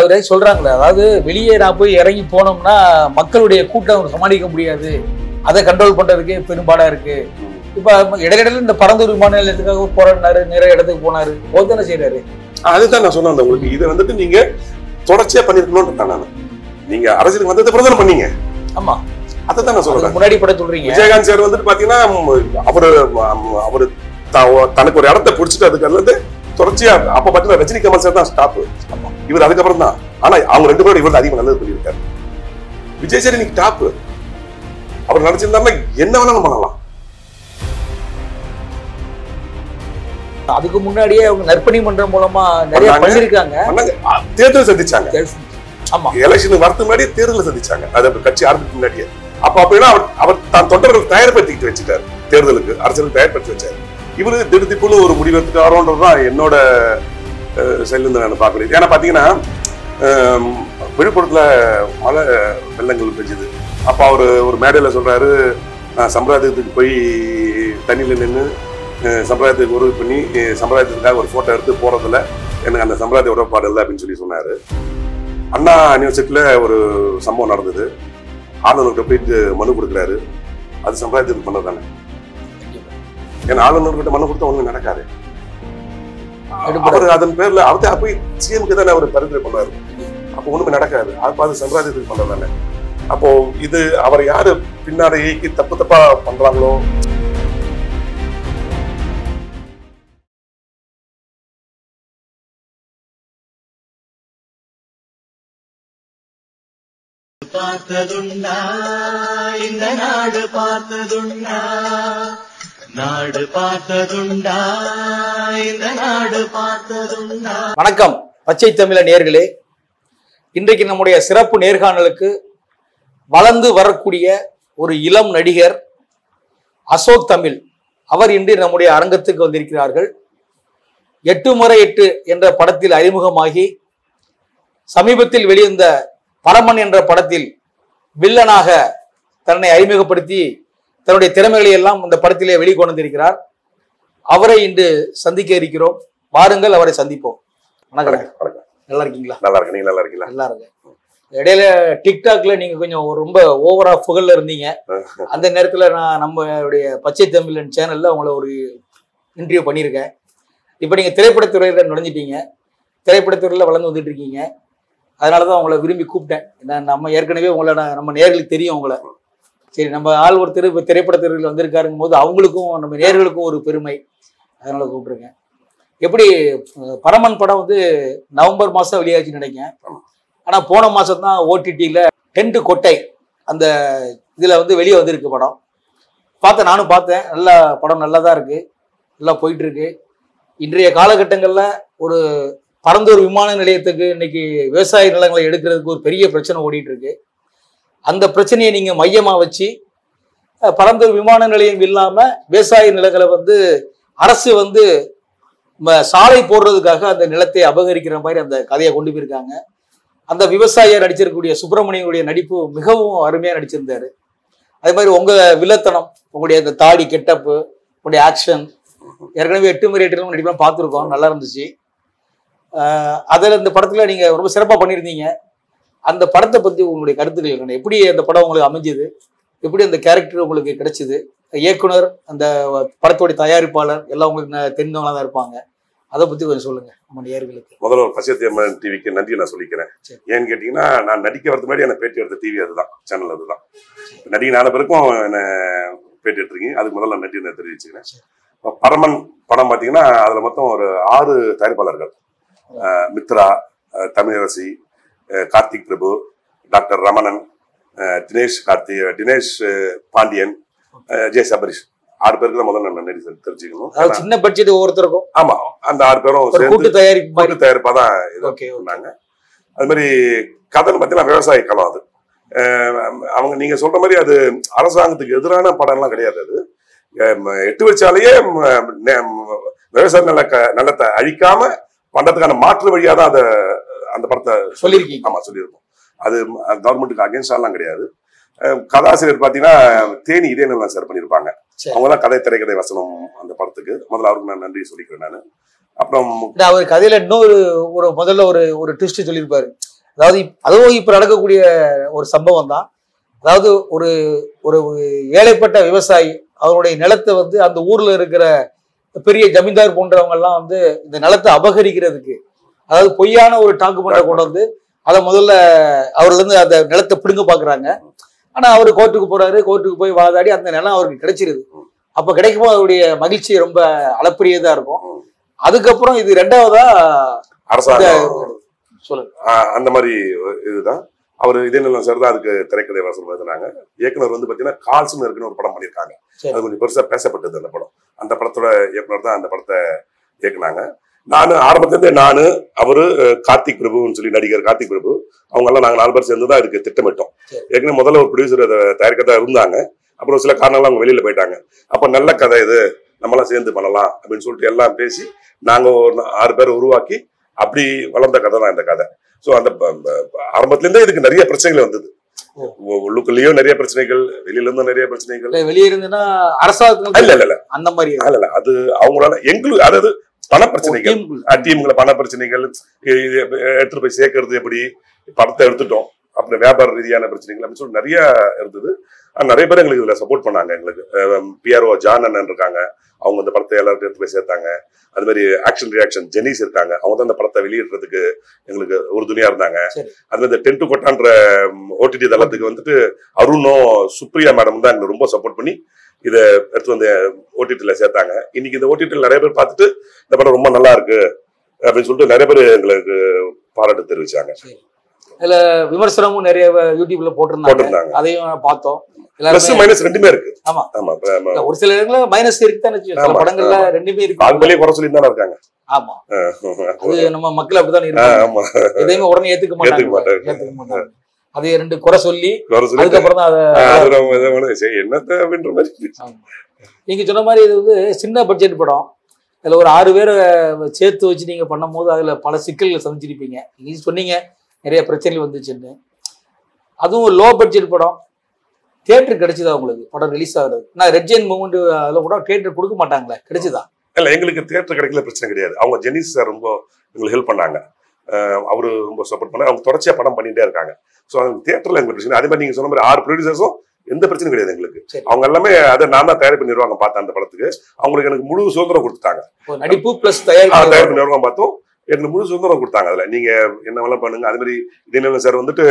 அவரே சொல்றாங்களே, அதாவது வெளியே நான் போய் இறங்கி போனோம்னா மக்களுடைய கூட்டம் சமாளிக்க முடியாது, அதை கண்ட்ரோல் பண்றதுக்கே பெரும்பாடா இருக்கு. இப்ப இடையில இந்த பரந்தூர் விமான நிலையத்துக்காக போராடினாரு, நிறைய இடத்துக்கு போனாரு, போதானே செய்யறாரு. அதுதான் நான் சொன்னேன் உங்களுக்கு. இதை வந்துட்டு நீங்க தொடர்ச்சியா பண்ணிருக்கணும்னு நான் நீங்க அரசியலுக்கு வந்தது பிரதமர் பண்ணீங்க. ஆமா, அதான் நான் சொல்றேன். முன்னாடி பட சொல்றீங்க. விஜயகாந்த் சார் வந்துட்டு பாத்தீங்கன்னா அவரு தனக்கு ஒரு இடத்தை பிடிச்சிட்டு அதுக்கு வந்து தொடர்ச்சியா அப்ப பாத்தீங்கன்னா ரஜினி கமல் சார் தான் ஸ்டாப். இவர் அதுக்கப்புறம் தான். ஆனா அவங்க 2 பேரும் இவர் அதிகம் நல்லது பண்ணியிருக்காரு. விஜய் சார் இன்னைக்கு டாப். அவர் நினைச்சிருந்தாருன்னா என்ன வேணாலும் பண்ணலாம். அதுக்கு முன்னாடியே அவங்க நற்பணி மன்றம் மூலமா நிறைய பண்ணிருக்காங்க. தேர்தல் சந்திச்சாங்க. ஆமா, எலெக்ஷன் வரதுக்கு முன்னாடியே தேர்தலை சந்திச்சாங்க. அது கட்சி ஆரம்பிக்கு முன்னாடியே. அப்ப அவர் தான் தொண்டர்கள் தயார்படுத்திட்டு வச்சுட்டாரு. தேர்தலுக்கு அரசியலுக்கு தயார்படுத்தி வச்சாரு. இவரு திடுதிப்புன்னு ஒரு முடிவு எடுத்துக்காரோன்றதுதான் என்னோட செல்லுந்து நான் பார்க்கணும். ஏன்னா பாத்தீங்கன்னா விழுப்புரத்துல மழை வெள்ளங்கள் பெஞ்சுது. அப்ப அவரு ஒரு மேடையில சொல்றாரு, நான் சம்பிரதாயத்துக்கு போய் தண்ணியில நின்று சம்பிரதாயத்துக்கு உதவி பண்ணி சம்பிரதாயத்துக்காக ஒரு போட்டோ எடுத்து போறதுல எனக்கு அந்த சம்பிரதாய உடன்பாடு இல்லை அப்படின்னு சொன்னாரு. அண்ணா யூனிவர்சிட்டியில ஒரு சம்பவம் நடந்தது. ஆளுநர்கிட்ட போயிட்டு மனு கொடுக்குறாரு. அது சம்பிரதாயத்துக்கு பண்ணது தானே. ஏன்னா ஆளுநர்கிட்ட மனு கொடுத்தா ஒண்ணு நடக்காது. அவர் அதன் பேர்ல அவர்கிட்ட போய் சிஎம்க்கு தானே அவர் பரிந்துரை பண்ணாரு. அப்போ ஒண்ணுமே நடக்காது. அப்ப அது சம்பிரதாயத்துக்கு பண்ணது தானே. அப்போ இது அவர் யாரு பின்னாடி இயக்கி தப்பா பண்றாங்களோ. பார்த்ததுண்டா இந்த நாடு பார்த்ததுண்டா, நாடு பார்த்ததுண்டா இந்த நாடு பார்த்ததுண்டா. வணக்கம் பச்சை தமிழ நேயர்களே. இன்றைக்கு நம்முடைய சிறப்பு நேர்காணலுக்கு வளர்ந்து வரக்கூடிய ஒரு இளம் நடிகர் அசோக் தமிழ் அவர் இன்று நம்முடைய அரங்கத்துக்கு வந்திருக்கிறார்கள். 8x8 என்ற படத்தில் அறிமுகமாகி சமீபத்தில் வெளிவந்த பரமன் என்ற படத்தில் வில்லனாக தன்னை அறிமுகப்படுத்தி தன்னுடைய திறமைகளை எல்லாம் இந்த படத்திலே வெளிக்கொண்டு வந்திருக்கிறார். அவரை இன்று சந்திக்க இருக்கிறோம். வாருங்கள், அவரை சந்திப்போம். வணக்கம். நல்லா இருக்கீங்களா? நல்லா இருக்கு. நீங்க நல்லா இருக்கீங்களா? நல்லா இருக்கு. இடையில டிக்டாக்ல நீங்க கொஞ்சம் ரொம்ப ஓவரா புகழ்ல இருந்தீங்க. அந்த நேரத்துல நான் நம்மளுடைய பச்சை தமிழன் சேனல்ல உங்களை ஒரு இன்டர்வியூ பண்ணியிருக்கேன். இப்போ நீங்க திரைப்படத்துறையில நுழைஞ்சிட்டீங்க. திரைப்படத்துறையில வளர்ந்து வந்துட்டு இருக்கீங்க. அதனாலதான் உங்களை விரும்பி கூப்பிட்டேன். நம்ம ஏற்கனவே உங்களை நம்ம நேர்களுக்கு தெரியும் உங்களை. சரி, நம்ம ஆள் ஒருத்தர் இப்போ திரைப்படத்துறையில் வந்திருக்காருங்கும் போது அவங்களுக்கும் நம்ம நேர்களுக்கும் ஒரு பெருமை. அதனால கூப்பிட்டுருக்கேன். எப்படி பரமன் படம் வந்து நவம்பர் மாதம் வெளியாச்சுன்னு நினைக்கிறேன். ஆனால் போன மாதம் தான் ஓடிடியில் டென்ட் கொட்டை அந்த இதில் வந்து வெளியே வந்திருக்கு படம். நானும் பார்த்தேன். நல்லா படம் நல்லா தான் இருக்குது, நல்லா போயிட்டுருக்கு. இன்றைய காலகட்டங்களில் ஒரு பரந்தூர் விமான நிலையத்துக்கு இன்னைக்கு விவசாய நிலங்களை எடுக்கிறதுக்கு ஒரு பெரிய பிரச்சனை ஓடிட்டு இருக்கு. அந்த பிரச்சனையை நீங்கள் மையமாக வச்சு பரந்தூர் விமான நிலையம் இல்லாமல் விவசாய நிலங்களை வந்து அரசு வந்து சாலை போடுறதுக்காக அந்த நிலத்தை அபகரிக்கிற மாதிரி அந்த கதையை கொண்டு போயிருக்காங்க. அந்த விவசாயியை நடிச்சிருக்கக்கூடிய சுப்பிரமணியனுடைய நடிப்பு மிகவும் அருமையாக நடிச்சிருந்தாரு. அதே மாதிரி உங்கள் வில்லத்தனம், உங்களுடைய அந்த தாடி கெட்டப்பு, உங்களுடைய ஆக்ஷன், ஏற்கனவே 8x8 நடிப்பெல்லாம் பார்த்துருக்கோம், நல்லா இருந்துச்சு. அதில் இந்த படத்தில் நீங்கள் ரொம்ப சிறப்பாக பண்ணியிருந்தீங்க. அந்த படத்தை பற்றி உங்களுடைய கருத்துக்கள் என்ன? எப்படி அந்த படம் உங்களுக்கு அமைஞ்சது? எப்படி அந்த கேரக்டர் உங்களுக்கு கிடைச்சிது? இயக்குனர், அந்த படத்தோடைய தயாரிப்பாளர் எல்லாம் உங்களுக்கு தெரிந்தவங்களாக தான் இருப்பாங்க. அதை பற்றி கொஞ்சம் சொல்லுங்கள் நம்ம நேயர்களுக்கு. முதல்ல பச்சை தமிழ் டிவிக்கு நன்றி நான் சொல்லிக்கிறேன். ஏன்னு கேட்டிங்கன்னா, நான் நடிக்க வரது முன்னாடி என்னை பேட்டி எடுத்த டிவி அதுதான், சேனல் அதுதான். நடிகை 4 பேருக்கும் என்னை பேட்டி எடுத்துருக்கீங்க. அதுக்கு முதல்ல நன்றி நான் தெரிவிச்சுக்கிறேன். பரமன் படம் பார்த்தீங்கன்னா அதில் மொத்தம் ஒரு 6 தயாரிப்பாளர்கள். மித்ரா, தமிழரசி, கார்த்திக் பிரபு, டாக்டர் ரமணன், தினேஷ் பாண்டியன், ஜெய் சபரிஷ், 6 பேருக்கு தான் முதல்ல நான் நன்றி தெரிஞ்சுக்கணும். சின்ன பட்ஜெட் ஒவ்வொருத்தருக்கும். ஆமா, அந்த 6 பேரும் கூட்டு தயாரிப்பா தான் சொன்னாங்க. அது மாதிரி கதைன்னு பார்த்தீங்கன்னா விவசாய களம். அது அவங்க நீங்க சொல்ற மாதிரி அது அரசாங்கத்துக்கு எதிரான படம் எல்லாம் கிடையாது. அது 8 வச்சாலேயே விவசாய நிலத்தை அழிக்காம பண்றதுக்கான மாற்று வழியா தான் அந்த படத்தை சொல்லியிருக்கீங்க. ஆமா, சொல்லியிருக்கோம். அது கவர்மெண்ட்டுக்கு அகேன்ஸ்ட் எல்லாம் கிடையாது. கதாசிரியர் பாத்தீங்கன்னா தேனி இதயநலம் சார் பண்ணியிருப்பாங்க. அவங்கதான் கதை, திரைக்கதை, வசனம் அந்த படத்துக்கு. முதல்ல அவருக்கு நான் நன்றி சொல்லிக்கிறேன். நான் அப்புறம் அவர் கதையில இன்னொரு முதல்ல ஒரு ட்விஸ்ட் சொல்லியிருப்பாரு. அதாவது அதுவும் இப்ப நடக்கக்கூடிய ஒரு சம்பவம் தான். அதாவது ஒரு ஒரு ஏழைப்பட்ட விவசாயி அவருடைய நிலத்தை வந்து அந்த ஊர்ல இருக்கிற பெரிய ஜமீன்தார் போன்றவங்க எல்லாம் வந்து இந்த நிலத்தை அபகரிக்கிறதுக்கு, அதாவது பொய்யான ஒரு டாக்குமெண்ட்டை கொண்டு வந்து அதை முதல்ல அவர்ல இருந்து அந்த நிலத்தை பிடுங்க பாக்குறாங்க. ஆனா அவரு கோர்ட்டுக்கு போறாரு, கோர்ட்டுக்கு போய் வாதாடி அந்த நிலம் அவருக்கு கிடைச்சிருது. அப்ப கிடைக்கும்போது அவருடைய மகிழ்ச்சி ரொம்ப அளப்பரியதா இருக்கும். அதுக்கப்புறம் இது ரெண்டாவதா அரசாங்கம் சொல்லுங்க அந்த மாதிரி இதுதான். அவர் இதே நிலம் சார் தான் அதுக்கு திரைக்கதை வாசல் எழுதினாங்க. இயக்குனர் வந்து பாத்தீங்கன்னா கால்ஸ்னு இருக்குன்னு ஒரு படம் பண்ணியிருக்காங்க. அது கொஞ்சம் பெருசா பேசப்பட்டது அந்த படம். அந்த படத்தோட இயக்குனர் தான் அந்த படத்தை இயக்குனாங்க. நானு ஆரம்பத்திலிருந்தே நானு அவரு கார்த்திக் பிரபுன்னு சொல்லி நடிகர் கார்த்திக் பிரபு அவங்க எல்லாம் நாங்க 4 பேர் சேர்ந்து தான் இதுக்கு திட்டமிட்டோம். ஏற்கனவே முதல்ல ஒரு ப்ரொடியூசர் அதை தயாரிக்கதான் இருந்தாங்க. அப்புறம் சில காரணங்களாம் அவங்க வெளியில போயிட்டாங்க. அப்ப நல்ல கதை இது, நம்மளாம் சேர்ந்து பண்ணலாம் அப்படின்னு சொல்லிட்டு எல்லாம் பேசி நாங்க ஒரு 6 பேர் உருவாக்கி அப்படி வளர்ந்த கதை தான் இந்த கதை. ஸோ அந்த ஆரம்பத்துல இருந்தே இதுக்கு நிறைய பிரச்சனைகள் வந்தது. உள்ளுக்குள்ளேயும் நிறைய பிரச்சனைகள், வெளியில இருந்தும் நிறைய பிரச்சனைகள். வெளியே இருந்துன்னா அரசாங்கம் இல்ல அந்த மாதிரி இல்ல, அது அவங்களால எங்களுக்கு அதாவது பண பிரச்சனைகள், டீம்களை பண பிரச்சனைகள், எடுத்துட்டு போய் சேர்க்கறது எப்படி, படத்தை எடுத்துட்டோம் அப்புறம் வியாபார ரீதியான பிரச்சனைகள் அப்படின்னு சொல்லி நிறைய இருந்தது. நிறைய பேர் எங்களுக்கு இதுல சப்போர்ட் பண்ணாங்க. எங்களுக்கு பிஆர்ஓ ஜான் அண்ணன் இருக்காங்க, அவங்க அந்த படத்தை எல்லாருக்கும் எடுத்து போய் சேர்த்தாங்க. அது மாதிரி ஆக்ஷன் ரியாக்ஷன் ஜெனிஸ் இருக்காங்க, அவங்க தான் அந்த படத்தை வெளியிடுறதுக்கு எங்களுக்கு உறுதுணையா இருந்தாங்க. அது மாதிரி 10 to கொட்டான்ற ஓடிடி தளத்துக்கு வந்துட்டு அருணும் சுப்ரியா மேடம் தான் எங்களுக்கு ரொம்ப சப்போர்ட் பண்ணி இதை எடுத்து வந்து ஓடிடில சேர்த்தாங்க. இன்னைக்கு இந்த ஓடிடில நிறைய பேர் பார்த்துட்டு இந்த படம் ரொம்ப நல்லா இருக்கு அப்படின்னு சொல்லிட்டு நிறைய பேர் எங்களுக்கு பாராட்டு தெரிவிச்சாங்க. இதுல விமர்சனமும் நிறைய யூடியூப்ல போட்டிருந்தாங்க, அதையும் பார்த்தோம். பிளஸ் மைனஸ் ரெண்டுமே இருக்கு. ஆமா ஆமா, ஒரு சில இடங்கள்ல மைனஸ் இருக்குதானே, சில படங்கள்ல ரெண்டுமே இருக்கு. பாகுபலி குறை சொல்லி தானே இருக்காங்க. ஆமா, அது நம்ம மக்கள் அப்படிதான் இருக்காங்க, எதையுமே உடனே ஏத்துக்க மாட்டாங்க. அது 2 குறை சொல்லி அதுக்கப்புறம் தான் என்னத்த அப்படின்ற மாதிரி. நீங்க சொன்ன மாதிரி இது வந்து சின்ன பட்ஜெட் படம். இதுல ஒரு 6 பேரை சேர்த்து வச்சு நீங்க பண்ணும் போது அதுல பல சிக்கல்கள் சந்திச்சிருப்பீங்க. நீங்க சொன்னீங்க நிறைய பிரச்சனைகள் வந்துச்சுன்னு. அதுவும் லோ பட்ஜெட் படம், தியேட்டர் கிடைச்சதா உங்களுக்கு படம் ரிலீஸ் ஆகுறது? நான் ரெட் ஜெயின் மூமெண்ட் அதில் கூட தியேட்டர் கொடுக்க மாட்டாங்களே, கிடைச்சதா? இல்ல, எங்களுக்கு தியேட்டர் கிடைக்கல பிரச்சனை கிடையாது. அவங்க ஜெனிஸ் சார் ரொம்ப எங்களுக்கு ஹெல்ப் பண்ணாங்க, அவரு ரொம்ப சப்போர்ட் பண்ணாங்க. அவங்க தொடர்ச்சியா படம் பண்ணிட்டே இருக்காங்க. ஸோ தியேட்டர்ல எங்களுக்கு பிரச்சனை. அதே மாதிரி நீங்க சொன்ன மாதிரி 6 ப்ரொடியூசர்ஸும் எந்த பிரச்சனையும் கிடையாது எங்களுக்கு. அவங்க எல்லாமே அதை நான் தான் தயார் பண்ணிடுவாங்க. பார்த்தேன் அந்த படத்துக்கு அவங்களுக்கு எனக்கு முழு சுதந்திரம் கொடுத்துட்டாங்க. நடிப்பு பிளஸ் தயார் பண்ணிடுவாங்க. பார்த்தோம் எனக்கு முழு சுதந்திரம் கொடுத்தாங்க. அதுல நீங்க என்ன பண்ணுங்க. அது மாதிரி இதே சார் வந்துட்டு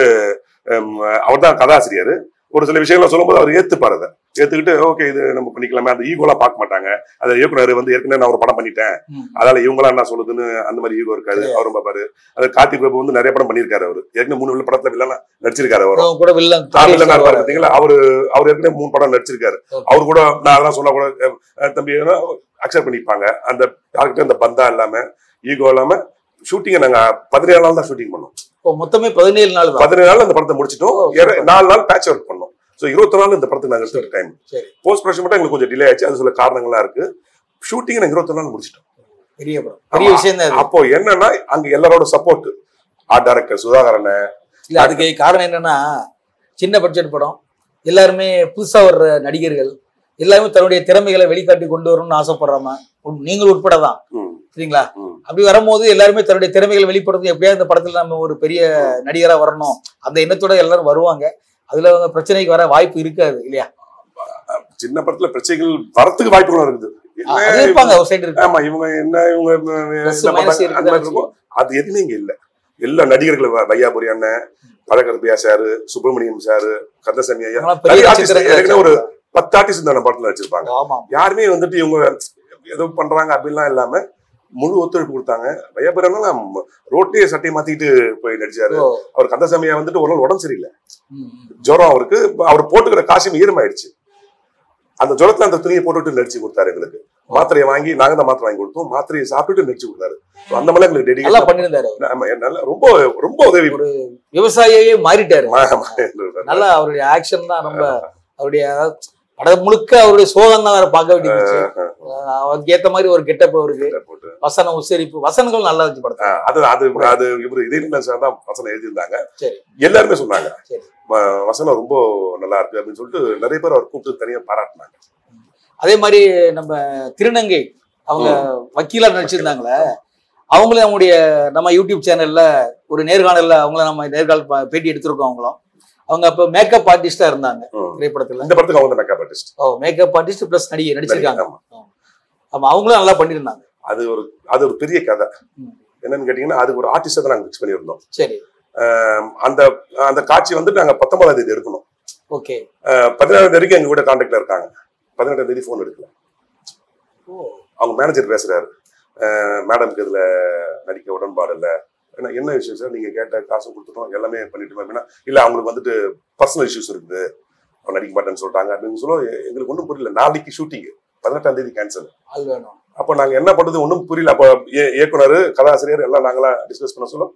அவர் தான் கதாசிரியர். ஒரு சில விஷயங்களை சொல்லும்போது அவர் ஏத்துப்பாரு, அதை ஏத்துக்கிட்டு ஓகே இது நம்ம பண்ணிக்கலாமே, அந்த ஈகோலாம் பார்க்க மாட்டாங்க. அதை இயக்குனர் வந்து ஏற்கனவே நான் ஒரு படம் பண்ணிட்டேன், அதால இவங்களாம் என்ன சொல்லுதுன்னு அந்த மாதிரி ஈகோ இருக்காது. அவரும் பாப்பாரு. அது கார்த்திக் பிரபு வந்து நிறைய படம் பண்ணியிருக்காரு. அவரு ஏற்கனவே 3 படத்துல வில்லனா நடிச்சிருக்காரு. பாத்தீங்களா, அவரு ஏற்கனவே 3 படம் நடிச்சிருக்காரு. அவரு கூட நான் அதெல்லாம் சொன்னா கூட தம்பி அக்செப்ட் பண்ணிப்பாங்க. அந்த யாருக்கிட்ட அந்த பந்தா இல்லாம ஈகோ இல்லாம ஷூட்டிங்கை நாங்க 17 நாள் தான் ஷூட்டிங் பண்ணோம். மொத்தமே 17 நாள் அந்த படத்தை முடிச்சிட்டோம். 4 நாள் பேட்ச் ஒர்க் பண்ணோம். ஸோ 24 நாள் இந்த படத்துக்கு நாங்கள் எடுத்த டைம். போஸ்ட் ப்ரொடக்ஷன் மட்டும் எங்களுக்கு கொஞ்சம் டிலே ஆயிடுச்சு. அது சில காரணங்கள்லாம் இருக்கு. ஷூட்டிங் நாங்கள் 21 நாள் முடிச்சிட்டோம். பெரிய விஷயம் தான். அப்போ என்னன்னா அங்க எல்லாரோட சப்போர்ட், ஆர்ட் டைரக்டர் சுதாகரன். இல்ல, அதுக்கு காரணம் என்னன்னா சின்ன பட்ஜெட் படம், எல்லாருமே புதுசா வர்ற நடிகர்கள் எல்லாருமே தன்னுடைய திறமைகளை வெளிக்காட்டி கொண்டு வரணும்னு ஆசைப்படுறாம, நீங்கள் உட்படதான். சரிங்களா? அப்படி வரும்போது எல்லாருமே தன்னுடைய திறமைகளை வெளிப்படுறது எப்படியா இந்த படத்துல நம்ம ஒரு பெரிய நடிகரா வரணும் அந்த எண்ணத்தோட எல்லாரும் வருவாங்க. அதுல பிரச்சனைக்கு வர வாய்ப்பு இருக்காது இல்லையா? சின்ன படத்துல பிரச்சனைகள் வரத்துக்கு வாய்ப்புகளும் இருக்குது. ஆமா, இவங்க என்ன இவங்க அது எதுவுமே இங்க இல்ல. எல்லா நடிகர்கள் வையாபுரி அண்ணன், பழகரபியா சாரு, சுப்பிரமணியம் சாரு, கந்தசாமி ஐயா, ஒரு 10 ஆர்டிஸ்ட் இந்த படத்துல வச்சிருப்பாங்க. யாருமே வந்துட்டு இவங்க ஏதோ பண்றாங்க அப்படின்லாம் இல்லாம முழு ஒத்துழைப்பு கொடுத்தாங்க. வையாபுரியன்னா ரோட்லயே சட்டையை மாத்திட்டு போய் நடிச்சாரு. அவர் கந்தசாமியா வந்துட்டு ஒரு நாள் உடம்பு சரியில்லை, ஜுரம். அவருக்கு அவர் போட்டுக்கிற காசும் ஈரமாயிடுச்சு. அந்த ஜுரத்துல அந்த துணியை போட்டுட்டு நடிச்சு கொடுத்தாரு எங்களுக்கு. மாத்திரையை வாங்கி நாங்க தான் மாத்திரை வாங்கி கொடுத்தோம். மாத்திரையை சாப்பிட்டு நடிச்சு கொடுத்தாரு. அந்த மாதிரி எங்களுக்கு டெடிகேஷன் பண்ணிருந்தாரு. ரொம்ப ரொம்ப உதவி. ஒரு விவசாயியே மாறிட்டாரு. நல்லா அவருடைய ஆக்ஷன் தான் ரொம்ப, அவருடைய படம் முழுக்க அவருடைய சோகம் தான் வேற பார்க்க வேண்டியது. அவருக்கு ஏத்த மாதிரி ஒரு கெட்டப் அவருக்கு, வசனம் உச்சரிப்பு, வசனங்கள் நல்லா வச்சு படத்தை. அது இவரு இதே சார் தான் வசனம் எழுதியிருந்தாங்க. எல்லாருமே சொன்னாங்க வசனம் ரொம்ப நல்லா இருக்கு அப்படின்னு சொல்லிட்டு நிறைய பேர் அவர் கூப்பிட்டு தனியா பாராட்டினாங்க. அதே மாதிரி நம்ம திருநங்கை அவங்க வக்கீலா நடிச்சிருந்தாங்களே, அவங்களும் நம்முடைய நம்ம யூடியூப் சேனல்ல ஒரு நேர்காணல்ல அவங்கள நம்ம நேர்காணல் பேட்டி எடுத்திருக்கோம். அவங்க அப்ப மேக்கப் ஆர்டிஸ்டா இருந்தாங்க திரைப்படத்துல. இந்த படத்துக்கு அவங்க makeup artist. Makeup artist plus நடிச்சிருக்காங்க. ஆமா, அவங்களும் நல்லா பண்ணிருந்தாங்க. அது ஒரு பெரிய கதை. என்னன்னு கேட்டீங்கன்னா அதுக்கு ஒரு ஆர்டிஸ்டை தான் நாங்க பிக்ஸ் பண்ணியிருந்தோம். சரி. அந்த காட்சி வந்து நாங்க 19ஆம் தேதி எடுக்கணும். ஓகே. 17ஆம் தேதிக்கு எங்க கூட கான்டாக்ட்ல இருக்காங்க. 18ஆம் தேதி போன் எடுக்கல. அவங்க மேனேஜர் பேசுறாரு, மேடம்க்கு இதுல நடிக்க உடன்பாடு இல்லை. என்ன விஷயம் சார், நீங்க கேட்ட காசு கொடுத்துட்டோம், எல்லாமே பண்ணிட்டோம் அப்படின்னா, இல்ல அவங்களுக்கு வந்துட்டு பர்சனல் இஷ்யூஸ் இருக்குது, அவங்க நடிக்க மாட்டேன்னு சொல்லிட்டாங்க அப்படின்னு சொல்லுவோம். எங்களுக்கு ஒன்றும் புரியல. நாளைக்கு ஷூட்டிங், 18ஆம் தேதி கேன்சல். அப்போ நாங்க என்ன பண்றது ஒன்றும் புரியல. அப்போ இயக்குனர், கதாசிரியர் எல்லாம் நாங்களாம் டிஸ்கஸ் பண்ண சொல்லும்.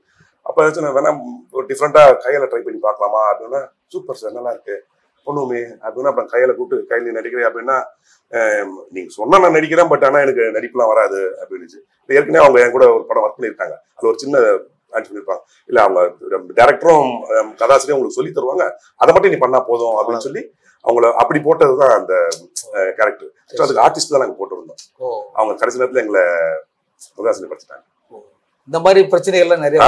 அப்போ ஏதாச்சும் வேணா ஒரு டிஃப்ரெண்டா கையில ட்ரை பண்ணி பார்க்கலாமா அப்படின்னா, சூப்பர் சார் நல்லா இருக்கு பொண்ணுமே அப்படின்னா, அப்புறம் கையில கூப்பிட்டு கையில் நீ நடிக்கிறேன் அப்படின்னா, நீங்க சொன்னா நான் நடிக்கிறேன், பட் ஆனா எனக்கு நடிப்புலாம் வராது அப்படின்னு. ஏற்கனவே அவங்க என் கூட ஒரு படம் ஒர்க் பண்ணியிருக்காங்க, அது ஒரு சின்ன ஆட் பண்ணிருப்பாங்க. இல்ல அவங்க டைரக்டரும் கதாசிரியரும் உங்களுக்கு சொல்லி தருவாங்க, அதை மட்டும் நீ பண்ணா போதும் அப்படின்னு சொல்லி அவங்கள அப்படி போட்டதுதான் அந்த கேரக்டர். அதுக்கு ஆர்டிஸ்ட் தான் நாங்க போட்டுருந்தோம். அவங்க கடைசி நேரத்துல எங்களை உதாசீனப்படுத்திட்டாங்க. இந்த மாதிரி பிரச்சனைகள்லாம் நிறைய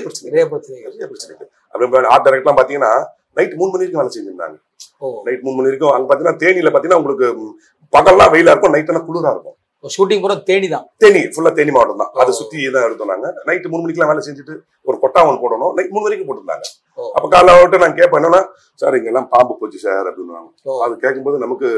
பிரச்சனைகள். அப்படி ஆர்ட் டைரக்டர்லாம் பாத்தீங்கன்னா நைட் 3 மணி வரைக்கும் வேலை செஞ்சிருந்தாங்க. நைட் 3 மணி வரைக்கும். அங்க பாத்தீங்கன்னா தேனியில பாத்தீங்கன்னா உங்களுக்கு பகல்லாம் வெயிலா இருக்கும், நைட் எல்லாம் குளிரா இருக்கும். ஷூட்டிங் கூட தேனி தான். தேனி ஃபுல்லா தேனி மாவட்டம் தான். அதை சுத்தி தான் எடுத்தோம் நாங்க. நைட் 3 மணிக்கெல்லாம் வேலை செஞ்சுட்டு ஒரு கொட்டா ஒன்று போடணும். நைட் 3 வரைக்கும் போட்டுருந்தாங்க. அப்ப காலைல விட்டு நான் கேட்பேன், என்னன்னா சார் இங்க எல்லாம் பாம்பு போச்சு சார் அப்படின்னு. அது கேட்கும்போது நமக்கு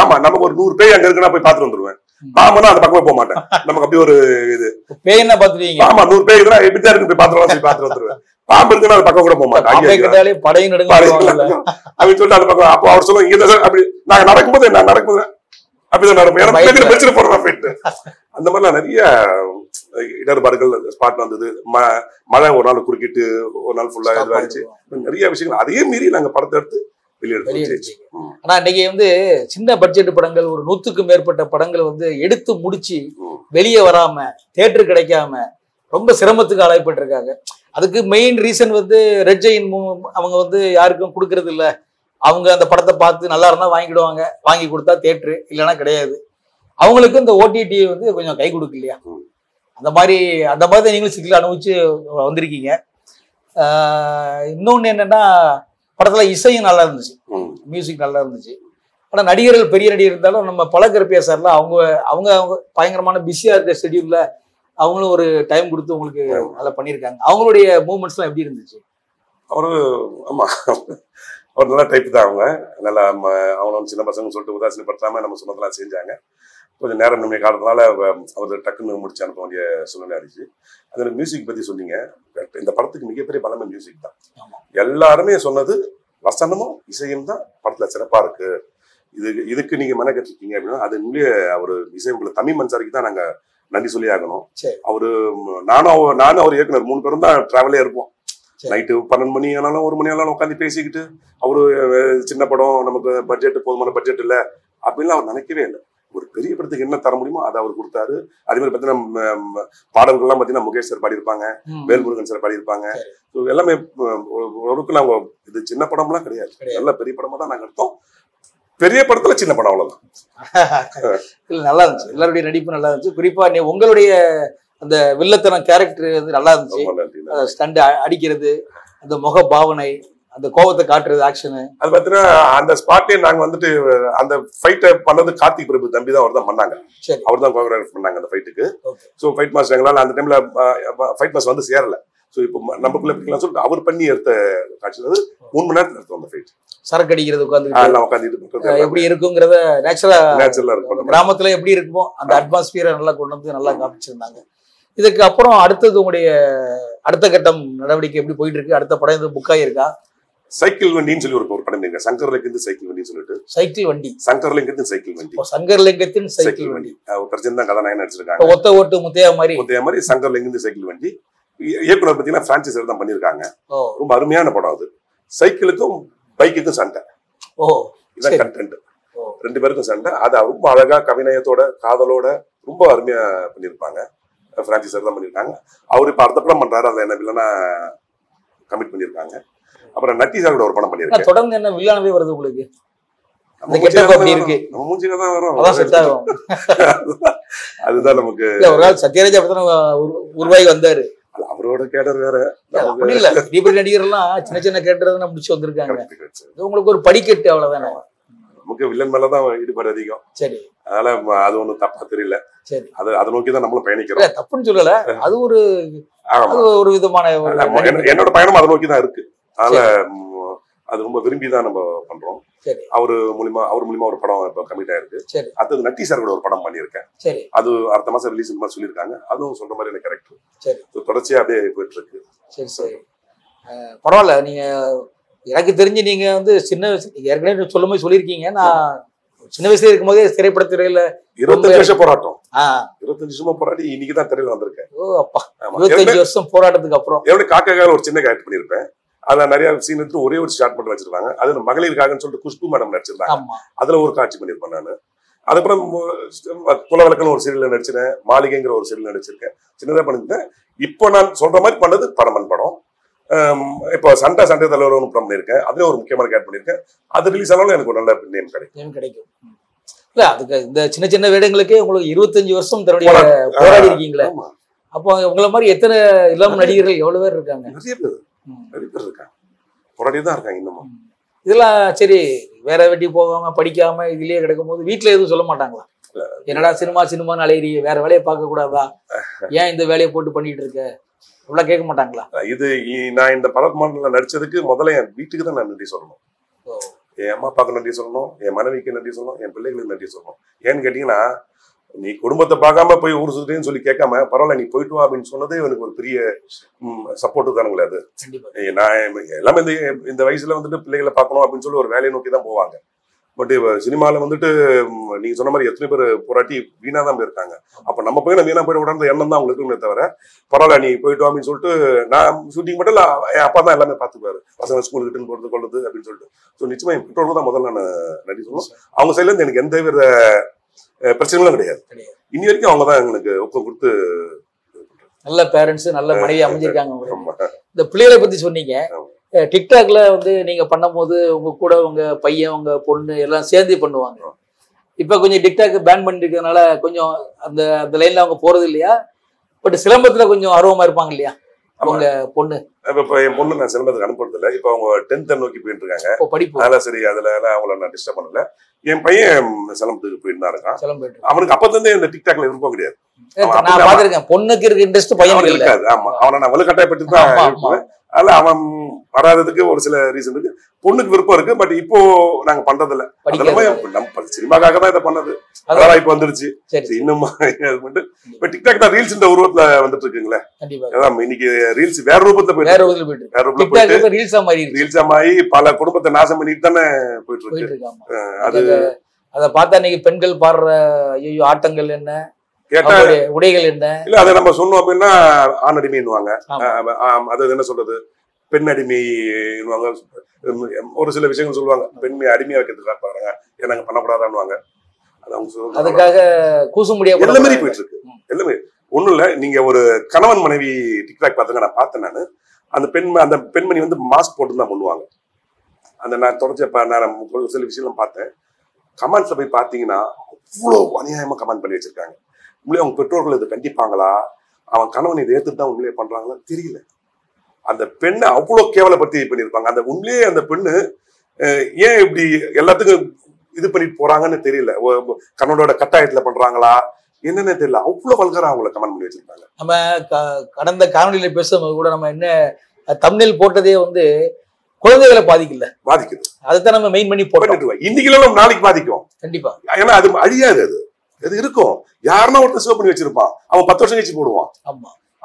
ஆமா, நமக்கு ஒரு 100 பேய் அங்க இருக்குன்னா போய் பாத்துட்டு வந்துருவேன். பாம்புனா அந்த பக்கமே போக மாட்டேன். நமக்கு அப்படி ஒரு இது பேய் என்ன பாத்துருவீங்க? ஆமா, 100 பேய் இருக்குன்னா எப்படிதான் இருக்கு போய் பாத்துட்டு வந்துருவேன். பாம்பு இருக்குன்னா அது பக்கம் கூட போக மாட்டேன். படையும் அப்படின்னு சொல்லிட்டு அந்த பக்கம். அப்போ அவர் சொல்லுவாங்க, இங்க சார் அப்படி நாங்க நடக்கும்போது அப்படிதான் நடக்கும். அந்த மாதிரிலாம் நிறைய இடர்பாடுகள் ஸ்பாட் வந்தது. மழை ஒரு நாள் குறுக்கிட்டு ஒரு நாள் ஃபுல்லா இதுவாச்சு. நிறைய விஷயங்கள் அதையே மீறி நாங்க படத்தை எடுத்து வெளியெடுத்து. ஆனா இன்னைக்கு வந்து சின்ன பட்ஜெட் படங்கள் ஒரு 100க்கும் மேற்பட்ட படங்கள் வந்து எடுத்து முடிச்சு வெளியே வராம தியேட்டர் கிடைக்காம ரொம்ப சிரமத்துக்கு ஆளாய்பட்டு இருக்காங்க. அதுக்கு மெயின் ரீசன் வந்து ரெட் ஜெயின் அவங்க வந்து யாருக்கும் கொடுக்கறது இல்லை. அவங்க அந்த படத்தை பார்த்து நல்லா இருந்தா வாங்கிடுவாங்க, வாங்கி கொடுத்தா தியேட்டரு, இல்லைன்னா கிடையாது. அவங்களுக்கு இந்த ஓடிடி வந்து கொஞ்சம் கை கொடுக்கு இல்லையா? அந்த மாதிரி நீங்களும் சிக்கல அனுபவிச்சு வந்திருக்கீங்க. இன்னொன்னு என்னன்னா, படத்துல இசையும் நல்லா இருந்துச்சு, மியூசிக் நல்லா இருந்துச்சு. ஆனா நடிகர்கள் பெரிய நடிகர் இருந்தாலும் நம்ம பழக்கருப்பியா சார்ல அவங்க பயங்கரமான பிஸியா இருக்க ஷெட்யூல்ல அவங்களும் ஒரு டைம் கொடுத்து உங்களுக்கு நல்லா பண்ணியிருக்காங்க. அவங்களுடைய மூவ்மெண்ட்ஸ் எல்லாம் எப்படி இருந்துச்சு? ஆமா, அவர் நல்ல டைப் தான். அவங்க நல்லா அவங்களும் சின்ன பசங்க சொல்லிட்டு உதாசீனப்படுத்தாம நம்ம சொன்னதெல்லாம் செஞ்சாங்க. கொஞ்சம் நேரம் நம்ம காலத்தினால அவர் டக்குன்னு முடிச்சு அனுப்ப வேண்டிய சூழ்நிலை ஆயிடுச்சு. அது மியூசிக் பத்தி சொன்னீங்க. இந்த படத்துக்கு மிகப்பெரிய பலமே மியூசிக் தான். எல்லாருமே சொன்னது வசனமும் இசையும் தான் படத்துல சிறப்பா இருக்கு. இதுக்கு நீங்க மெனக்கட்டிருக்கீங்க அப்படின்னா அது உண்மையே அவர் இசை உங்களை தமிழ் மன்சாரிக்கு தான் நாங்க நன்றி சொல்லி ஆகணும். அவரு நானும் அவர் இயக்குனர் 3 பேரும் தான் டிராவலே இருப்போம். நைட்டு 12 மணி ஆனாலும் 1 மணி ஆனாலும் உட்காந்து பேசிக்கிட்டு, அவரு சின்ன படம், நமக்கு பட்ஜெட் போதுமான பட்ஜெட் இல்லை அப்படின்லாம் அவர் நினைக்கவே இல்லை. ஒரு பெரிய படத்துக்கு என்ன தர முடியுமோ அதை அவர் கொடுத்தாரு. அதே மாதிரி பார்த்தீங்கன்னா பாடல்கள்லாம் பார்த்தீங்கன்னா முகேஷ் சார் பாடியிருப்பாங்க, வேல்முருகன் சார் பாடியிருப்பாங்க. எல்லாமே ஒருக்கு நாங்க இது சின்ன படம்லாம் கிடையாது, நல்ல பெரிய படமா தான் நாங்க எடுத்தோம். பெரிய படத்துல சின்ன படம் அவ்வளவுதான். நல்லா இருந்துச்சு, எல்லாருடைய நடிப்பு நல்லா இருந்துச்சு. குறிப்பா உங்களுடைய அந்த வில்லத்தனம் கேரக்டர் வந்து நல்லா இருந்துச்சு. ஸ்டண்ட் அடிக்கிறது, அந்த முக பாவனை, அந்த கோபத்தை காட்டுறது, ஆக்ஷனு. அது பார்த்தீங்கன்னா அந்த ஸ்பாட்லயே நாங்க வந்துட்டு அந்த ஃபைட்டை பண்ணது கார்த்திக் பிரபு தம்பி தான், அவர் தான் பண்ணாங்க. அவர் தான் கோரியோகிராஃப் பண்ணாங்க அந்த ஃபைட்டுக்கு. ஸோ ஃபைட் மாஸ்டர் எங்களால் அந்த டைம்ல ஃபைட் மாஸ்டர் வந்து சேரல. ஸோ இப்போ நமக்குள்ள எப்படிலாம் சொல்லிட்டு அவர் பண்ணி எடுத்த காட்சி 3 மணி நேரத்தில் எடுத்தோம் அந்த ஃபைட். சரக்கு அடிக்கிறது உட்காந்துட்டு எப்படி இருக்குங்கிறத நேச்சுரலா இருக்கும், கிராமத்துல எப்படி இருக்குமோ அந்த அட்மாஸ்பியரை நல்லா கொண்டு வந்து நல்லா காமிச்சிருந்தாங்க. இதுக்கு அப்புறம் அடுத்தது உங்களுடைய அடுத்த கட்டம் நடவடிக்கை எப்படி போயிட்டு இருக்கு? அடுத்த படம் எதுவும் புக் ஆகிருக்கா? சைக்கிள் வண்டின்னு சொல்லி ஒரு படம் நீங்க சங்கர்லிங்கத்தின் சைக்கிள் வண்டின்னு சொல்லிட்டு. சைக்கிள் வண்டி, சங்கர்லிங்கத்தின் சைக்கிள் வண்டி, சங்கர்லிங்கத்தின் சைக்கிள் வண்டி. பிரச்சனை தான் கதாநாயகன் நடிச்சிருக்காங்க. ஒத்த ஓட்டு முத்தையா மாதிரி சங்கர்லிங்கத்தின் சைக்கிள் வண்டி. இயக்குனர் பார்த்தீங்கன்னா பிரான்சிஸ் தான் பண்ணியிருக்காங்க. ரொம்ப அருமையான படம் அது. சைக்கிளுக்கும் பைக்குக்கும் சண்டை, இதான் கண்டென்ட். 2 பேருக்கும் சண்டை. அது ரொம்ப அழகா கவிநயத்தோட காதலோட ரொம்ப அருமையா பண்ணியிருப்பாங்க. பிரான்சிஸ் தான் பண்ணியிருக்காங்க. அவர் இப்ப அடுத்த படம் பண்றாரு, அதை என்ன வில்லனா கமிட் பண்ணியிருக்காங்க. அப்புறம் நட்டி சார் கூட ஒரு படம் பண்ணியிருக்காங்க. தொடர்ந்து என்ன வில்லனாவே வருது உங்களுக்கு? அந்த கெட்டப் அப்படி இருக்கு. நம்ம மூஞ்சில தான் வரும். அதான் செட் ஆகும். அதுதான் நமக்கு. ஒரு நாள் சத்யராஜ் அப்படித்தான் உருவாகி வந்தாரு. அவரோட கேடர் வேற. அப்படி இல்ல, தீபக் நடிகர் எல்லாம் சின்ன சின்ன கேட்டர் தான் முடிச்சு வந்திருக்காங்க. உங்களுக்கு ஒரு படிக்கட்டு அவ்வளவுதானே. நமக்கு வில்லன் மேலதான் ஈடுபாடு அதிகம். சரி, அதனால அது ஒண்ணும் தப்பா தெரியல. சரி, அதை நோக்கிதான் நம்மளும் பயணிக்கிறோம். தப்புன்னு சொல்லல, அது ஒரு விதமான என்னோட பயணம் அதை நோக்கிதான் இருக்கு. அதனால அது ரொம்ப விரும்பிதான் நம்ம பண்றோம். அவர் மூலியமா ஒரு படம் இப்ப கமிட் ஆயிருக்கு. அடுத்தது நட்டி சார் கூட ஒரு படம் பண்ணியிருக்கேன். அது அடுத்த மாசம் ரிலீஸ் மாதிரி சொல்லியிருக்காங்க. அதுவும் சொல்ற மாதிரி எனக்கு கேரக்டர் தொடர்ச்சியா அப்படியே போயிட்டு இருக்கு. சரி சரி, பரவாயில்ல. நீங்க எனக்கு தெரிஞ்சு நீங்க வந்து சின்ன ஏற்கனவே சொல்லும் போது சொல்லியிருக்கீங்க, நான் சின்ன வயசுல இருக்கும் போதே திரைப்படத்துறையில 25 வருஷம் போராட்டம். 25 வருஷமா போராடி இன்னைக்குதான் திரையில வந்திருக்கேன். ஓ அப்பா, 25 வருஷம் போராட்டத்துக்கு அப்புறம் எப்படி காக்காக்கால ஒரு சின்ன கேரக்டர் பண்ணிருப்பேன். அதுல நிறைய சீன் எடுத்து ஒரே ஒரு ஷார்ட் மட்டும் வச்சிருக்காங்க. அது மகளிருக்காகன்னு சொல்லிட்டு குஷ்பு மேடம் நடிச்சிருந்தாங்க. அதுல ஒரு காட்சி பண்ணிருப்பேன் நானு. அதுக்கப்புறம் குலவிளக்குன்னு ஒரு சீரியல் நடிச்சிருக்கேன். மாளிகைங்கிற ஒரு சீரியல் நடிச்சிருக்கேன். சின்னதா பண்ணிருந்தேன். இப்போ நான் சொல்ற மாதிரி பண்ணது படமன் படம். இப்போ சண்டை தலைவர் ஒன்று படம் பண்ணியிருக்கேன். அதுல ஒரு முக்கியமான கேரக்டர் பண்ணிருக்கேன். அது ரிலீஸ் ஆனாலும் எனக்கு ஒரு நல்ல நேம் கிடைக்கும். இல்ல, அதுக்கு இந்த சின்ன சின்ன வேடங்களுக்கே உங்களுக்கு 25 வருஷம் தன்னுடைய போராடி இருக்கீங்களே. அப்போ உங்களை மாதிரி எத்தனை இளம் நடிகர்கள் எவ்வளவு பேர் இருக்காங்க? நிறைய பேர் இருக்காங்க, போராடிதான் இருக்காங்க இன்னமும். இதெல்லாம் சரி, வேற வெட்டி போகாம படிக்காம இதுலயே கிடக்கும் போது வீட்டுல எதுவும் சொல்ல மாட்டாங்களா? என்னடா சினிமான்னு அலையிறீங்க, வேற வேலையை பார்க்க கூடாதா, ஏன் இந்த வேலையை போட்டு பண்ணிட்டு இருக்க, இவ்வளவு கேட்க மாட்டாங்களா? இது நான் இந்த படமாடல நடிச்சதுக்கு முதல்ல என் வீட்டுக்கு தான் நான் நன்றி சொல்லணும். என் அம்மா அப்பாவுக்கு நன்றி சொல்லணும், என் மனைவிக்கு நன்றி சொல்லணும், என் பிள்ளைகளுக்கு நன்றி சொல்லணும். ஏன்னு கேட்டீங்கன்னா, நீ குடும்பத்தை பார்க்காம போய் ஊர் சுற்றுன்னு சொல்லி கேட்காம பரவாயில்ல நீ போயிட்டு வா அப்படின்னு சொன்னதே எனக்கு ஒரு பெரிய சப்போர்ட்டு தானுங்களே. அது நான் எல்லாமே இந்த வயசுல வந்துட்டு பிள்ளைகளை பார்க்கணும் அப்படின்னு சொல்லி ஒரு வேலையை நோக்கி தான் போவாங்க. பட் சினிமாவில் வந்துட்டு நீங்க சொன்ன மாதிரி எத்தனை பேர் போராட்டி வீணா தான் போயிருக்காங்க. அப்ப நம்ம போய் வீணா போயிட விடாத எண்ணம் தான் அவங்களுக்குமே தவிர, பரவாயில்ல நீ போயிட்டு வா அப்படின்னு சொல்லிட்டு நான் ஷூட்டிங் மட்டும் இல்ல, என் அப்பா தான் எல்லாமே பார்த்துக்குவாரு. பசங்க ஸ்கூலுக்கு ரிட்டர்ன் போறது கொள்வது அப்படின்னு சொல்லிட்டு. ஸோ நிச்சயமா என் பெற்றோர்கள் தான் முதல்ல நான் நன்றி சொல்லணும். அவங்க சைட்ல இருந்து எனக்கு எந்த வித பிரச்சனைகளும் கிடையாது. இனி வரைக்கும் அவங்க தான் எங்களுக்கு ஒப்பு கொடுத்து நல்ல பேரண்ட்ஸ், நல்ல மனைவி அமைஞ்சிருக்காங்க. இந்த பிள்ளைகளை பத்தி சொன்னீங்க. டிக்டாக்ல வந்து நீங்க பண்ணும் போது உங்க கூட உங்க பையன் உங்க பொண்ணு எல்லாம் சேர்ந்து பண்ணுவாங்க. இப்ப கொஞ்சம் டிக்டாக் பேன் பண்ணிருக்கிறதுனால கொஞ்சம் அந்த அந்த லைன்ல அவங்க போறது இல்லையா? பட் சிலம்பத்துல கொஞ்சம் ஆர்வமா இருப்பாங்க இல்லையா அவங்க பொண்ணு? இப்ப என் பொண்ணு நான் சிலம்பத்துக்கு அனுப்புறது இல்லை. இப்ப அவங்க 10th நோக்கி போயிட்டு இருக்காங்க. படிப்பு அதெல்லாம் சரி, அதுல அவங்கள நான் டிஸ்டர்ப் பண்ணல. என் பையன் சிலம்பத்துக்கு போயிட்டு தான் இருக்கான். அவனுக்கு அப்பத்துல இருந்தே இந்த டிக்டாக்ல விருப்பம் கிடையாது. நான் பாத்திருக்கேன், பொண்ணுக்கு இருக்க இன்ட்ரெஸ்ட் பையன் இருக்காது. ஆமா, அவனை நான் வலுக்கட்டாயப்பட்டு தான் இருப்பேன். அதுல அவன் வராததுக்கு ஒரு சில ரீசன் இருக்கு. பொண்ணுக்கு விருப்பம் இருக்கு, பட் இப்போ நாங்க பண்றது இல்ல. நம்ம சினிமாக்காக தான் இதை பண்ணது, அதெல்லாம் இப்ப வந்துருச்சு. இன்னும் இப்ப டிக்டாக் தான் ரீல்ஸ் இந்த உருவத்துல வந்துட்டு இருக்குங்களே. இன்னைக்கு ரீல்ஸ் வேற ரூபத்துல போயிட்டு ரீல்ஸா மாறி பல குடும்பத்தை நாசம் பண்ணிட்டு தானே போயிட்டு இருக்கு. அது அதை பார்த்தா இன்னைக்கு பெண்கள் பாடுற ஆட்டங்கள் என்ன, உடைகள் என்ன இல்ல, அதை நம்ம சொன்னோம் அப்படின்னா ஆண் அடிமைன்னுவாங்க. அது என்ன சொல்றது, பெண் அடிமைன்னுவாங்க. ஒரு சில விஷயங்கள் சொல்லுவாங்க, பெண்மை அடிமையா வைக்கிறதுக்காக பாருங்க, நாங்க பண்ணக்கூடாதான்னுவாங்க. அது அவங்க அதுக்காக கூச முடியாது. எல்லாமே போயிட்டு இருக்கு. எல்லாமே ஒண்ணும் இல்ல. நீங்க ஒரு கணவன் மனைவி டிக்டாக் பாத்துங்க, நான் பார்த்தேன். நானு அந்த பெண்மணி வந்து மாஸ்க் போட்டு தான் பண்ணுவாங்க. அந்த நான் தொடர்ச்சி நான் சில விஷயம் பார்த்தேன். கமெண்ட்ஸ்ல போய் பாத்தீங்கன்னா அவ்வளவு அநியாயமா கமெண்ட் பண்ணி வச்சிருக்காங்க. உண்மையிலே அவங்க பெற்றோர்கள் இதை கண்டிப்பாங்களா, அவன் கணவன் இதை ஏற்றுட்டு தான் உண்மையிலே பண்றாங்களா தெரியல. அந்த பெண்ணை அவ்வளவு கேவலப்படுத்தி பண்ணியிருப்பாங்க. அந்த உண்மையிலேயே அந்த பெண்ணு ஏன் இப்படி எல்லாத்துக்கும் இது பண்ணிட்டு போறாங்கன்னு தெரியல. கணவனோட கட்டாயத்துல பண்றாங்களா என்னன்னு தெரியல. அவ்வளவு வல்கரா அவங்கள கமெண்ட் பண்ணி வச்சிருக்காங்க. நம்ம கடந்த காணொலியில பேசும்போது கூட நம்ம என்ன தம்ப்நெயில் போட்டதே வந்து குழந்தைகளை பாதிக்குது. அதுதான் நம்ம மெயின் பண்ணி போட்டு இன்னைக்கு நாளைக்கு பாதிக்கும் கண்டிப்பா. ஏன்னா அது அழியாது. அது இருக்கும். யாருன்னா ஒருத்தர் சேவ் பண்ணி வச்சிருப்பான், அவன் 10 வருஷம் கழிச்சு போடுவான்.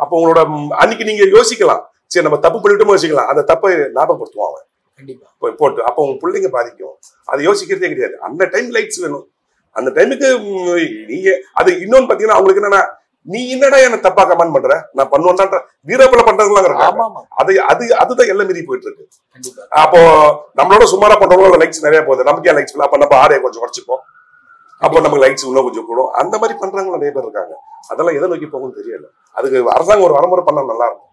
அப்ப உங்களோட அன்னைக்கு நீங்க யோசிக்கலாம், சரி நம்ம தப்பு பண்ணிட்டோம் யோசிக்கலாம், அந்த தப்பை ஞாபகப்படுத்துவான் அவன் கண்டிப்பா போட்டு. அப்ப உங்க பிள்ளைங்க பாதிக்கும். அதை யோசிக்கிறதே கிடையாது. அந்த டைம் லைட்ஸ் வேணும். அந்த டைமுக்கு நீங்க அது இன்னொன்னு பாத்தீங்கன்னா அவங்களுக்கு என்னன்னா, நீ என்னடா என்ன தப்பா கமெண்ட் பண்ற, நான் பண்ணுவேன்டா வீரப்பல பண்றதுலாம் அதுதான் எல்லாம் மீறி போயிட்டு இருக்கு. அப்போ நம்மளோட சுமாரா பண்றவங்களோட லைக்ஸ் நிறைய போகுது, நமக்கு ஏன் லைக்ஸ், அப்ப நம்ம ஆடையை கொஞ்சம் குறைச்சிப்போம், அப்போ நமக்கு லைக்ஸ் இன்னும் கொஞ்சம் கூடும். அந்த மாதிரி பண்றவங்க நிறைய பேர் இருக்காங்க. அதெல்லாம் எதை நோக்கி போகும்னு தெரியல. அதுக்கு அரசாங்கம் ஒரு வரமுறை பண்ணா நல்லா இருக்கும்.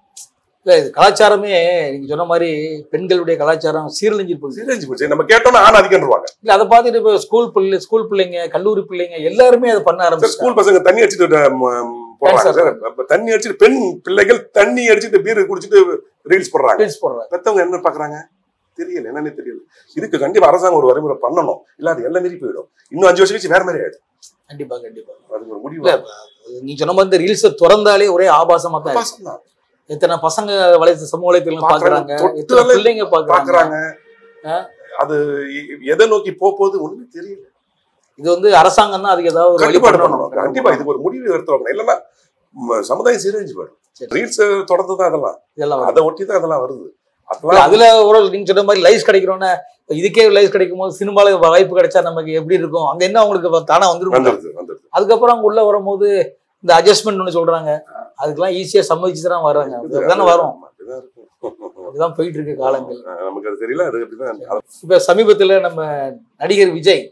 இல்ல இது கலாச்சாரமே நீங்க சொன்ன மாதிரி பெண்களுடைய கலாச்சாரம் சீரழிஞ்சு போச்சு. நம்ம கேட்டோம்னா ஆண் அதிகம்ன்றாங்க. இல்ல அதை பார்த்துட்டு இப்போ ஸ்கூல் பிள்ளைங்க கல்லூரி பிள்ளைங்க எல்லாருமே அதை பண்ண ஆரம்பிச்சு. ஸ்கூல் பசங்க தண்ணி அடிச்சுட்டு போறாங்க. தண்ணி அடிச்சுட்டு பெண் பிள்ளைகள் தண்ணி அடிச்சுட்டு பீர் குடிச்சிட்டு ரீல்ஸ் போடுறாங்க. பெத்தவங்க என்ன பாக்குறாங்க தெரியல, என்னன்னு தெரியல. இதுக்கு கண்டிப்பா அரசாங்கம் ஒரு வரைமுறை பண்ணணும். இல்ல அது எல்லாம் மீறி போயிடும். இன்னும் 5 வருஷம் கழிச்சு வேற மாதிரி ஆயிடும். கண்டிப்பா கண்டிப்பா அதுக்கு ஒரு முடிவு. நீங்க சொன்ன மாதிரி இந்த ரீல்ஸை திறந்தாலே ஒரே ஆபாசமா தான். எத்தனை பசங்க சமூக வலைத்தளம் பாக்குறாங்க, எத்தனை பிள்ளைங்க பாக்குறாங்க. அது எதை நோக்கி போகுது ஒண்ணுமே தெரியல. இது வந்து அரசாங்கம் தான் அதுக்கு ஏதாவது வழிபாடு பண்ணணும். கண்டிப்பா இதுக்கு ஒரு முடிவு எடுத்துவாங்க. இல்லைன்னா சமுதாயம் சீரழிஞ்சு போயிடும். ரீல்ஸ் தொடர்ந்துதான் அதெல்லாம் அதை ஒட்டி தான் அதெல்லாம் வருது. அதுல ஒரு நீங்க சொன்ன மாதிரி லைஃப் கிடைக்கிறோன்னா இதுக்கே லைஃப் கிடைக்கும் போது சினிமால வாய்ப்பு கிடைச்சா நமக்கு எப்படி இருக்கும், அங்க என்ன அவங்களுக்கு தானே வந்துடும். அதுக்கப்புறம் அவங்க உள்ள வரும்போது இந்த அட்ஜஸ்ட்மெண்ட் ஒண்ணு சொல்றாங்க, அதுக்கெல்லாம் ஈஸியா சம்மதிச்சுதான் வர்றாங்க. அதுதானே வரும். அதுதான் போயிட்டு இருக்கு காலங்கள். நமக்கு அது தெரியல. இப்ப சமீபத்துல நம்ம நடிகர் விஜய்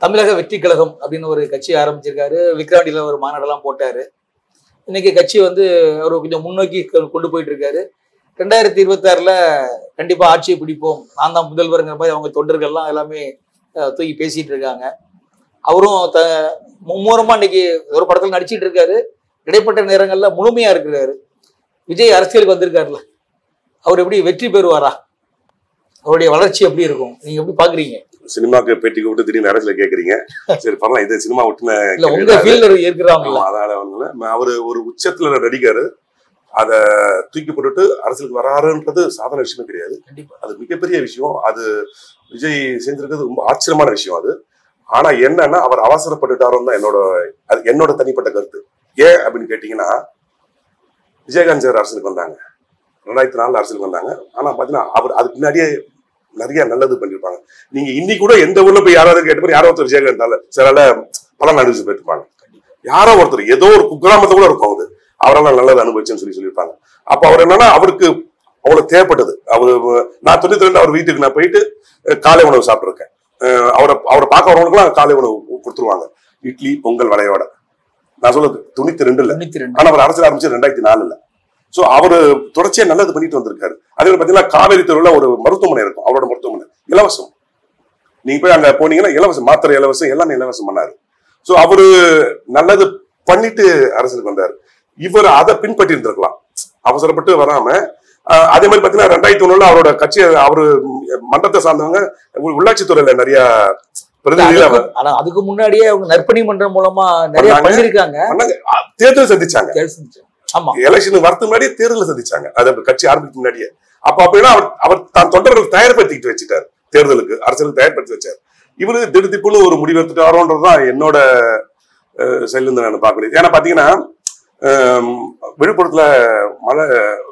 தமிழக வெற்றி கழகம் அப்படின்னு ஒரு கட்சி ஆரம்பிச்சிருக்காரு. விக்ரவாண்டியில ஒரு மாநாடெல்லாம் போட்டாரு. இன்னைக்கு கட்சி வந்து அவர் கொஞ்சம் முன்னோக்கி கொண்டு போயிட்டு இருக்காரு. 2026 கண்டிப்பா ஆட்சியை பிடிப்போம், நான் தான் முதல்வருங்கிற மாதிரி அவங்க தொண்டர்கள்லாம் எல்லாமே தூக்கி பேசிட்டு இருக்காங்க. அவரும் மும்முரமா இன்னைக்கு ஒரு படத்துல நடிச்சிட்டு இருக்காரு. இடைப்பட்ட நேரங்கள்ல முழுமையா இருக்கிறாரு. விஜய் அரசியலுக்கு வந்திருக்காருல்ல, அவர் எப்படி வெற்றி பெறுவாரா, அவருடைய வளர்ச்சி எப்படி இருக்கும், நீங்க எப்படி பாக்குறீங்க? சினிமாக்கு பேட்டிக்கு விட்டு திடீர்னு அரசியல கேக்குறீங்க. சரி பரவாயில்ல, இது சினிமா விட்டுன உங்க ஃபீல்ட்ல இருக்கிறாங்க. அதனால அவரு ஒரு உச்சத்துல நடிகாரு, அத தூக்கி போட்டுட்டு அரசியலுக்கு வராருன்றது சாதாரண விஷயமே கிடையாது. அது மிகப்பெரிய விஷயம். அது விஜய் செஞ்சிருக்கிறது ரொம்ப ஆச்சரியமான விஷயம் அது. ஆனா என்னன்னா அவர் அவசரப்பட்டுட்டாரோன்னு தான் என்னோட தனிப்பட்ட கருத்து. ஏன் அப்படின்னு கேட்டீங்கன்னா, விஜயகாந்த் சார் அரசியலுக்கு வந்தாங்க, 2004 அரசியலுக்கு வந்தாங்க. ஆனா பாத்தீங்கன்னா அவர் அதுக்கு முன்னாடியே நிறைய நல்லது பண்ணிருப்பாங்க. நீங்க இன்னைக்கு கூட எந்த ஊர்ல போய் யாராவது கேட்டு யாரோ ஒருத்தர் விஜயகாந்தால சில பலன் அனுபவிச்சு போயிருப்பாங்க. யாரோ ஒருத்தர் ஏதோ ஒரு குக்கிராமத்தை கூட இருக்கும், அது அவரெல்லாம் நல்லது அனுபவிச்சுன்னு சொல்லியிருப்பாங்க. அப்ப அவர் என்னன்னா அவருக்கு அவ்வளவு தேவைப்பட்டது. அவரு நான் 92 அவர் வீட்டுக்கு நான் போயிட்டு காலை உணவு சாப்பிட்டுருக்கேன். அவரை பார்க்க வரவங்களுக்குலாம் காலை உணவு கொடுத்துருவாங்க, இட்லி பொங்கல் வடையோட. நான் சொல்றது 92. ஆனா அவர் அரசியல் ஆரம்பிச்சு 2004. சோ அவரு தொடர்ச்சியா நல்லது பண்ணிட்டு வந்திருக்காரு. அதே மாதிரி பாத்தீங்கன்னா காவேரி தெருவுல ஒரு மருத்துவமனை இருக்கும், அவரோட மருத்துவமனை இலவசம். நீங்க போய் அங்க போனீங்கன்னா இலவசம், மாத்திரை இலவசம், எல்லாமே இலவசம் பண்ணாரு. சோ அவரு நல்லது பண்ணிட்டு அரசியலுக்கு வந்தாரு. இவர் அதை பின்பற்றி இருந்திருக்கலாம், அவசரப்பட்டு வராம. அதே மாதிரி பாத்தீங்கன்னா 2001 அவரோட கட்சி அவரு மன்றத்தை சார்ந்தவங்க உள்ளாட்சித்துறையில நிறைய பிரதிநிதிகள். ஆனா அதுக்கு முன்னாடியே அவங்க நற்பணி மன்றம் மூலமா நிறைய பண்ணிருக்காங்க. தேர்தல் சந்திச்சாங்க. எலெக்ஷனுக்கு வரதுக்கு முன்னாடியே தேர்தல் சந்திச்சாங்க, அது கட்சி ஆரம்பிக்கு முன்னாடியே. அப்படின்னா அவர் தான் தொண்டர்கள் தயார்படுத்திக்கிட்டு வச்சுட்டாரு, தேர்தலுக்கு அரசியலுக்கு தயார்படுத்தி வச்சாரு. இவரு திடுதிப்புன்னு ஒரு முடிவு எடுத்துட்டாரோன்றதுதான் என்னோட செயலிருந்து நான் பார்க்க முடியுது. ஏன்னா பாத்தீங்கன்னா விழுப்புரத்துல மழை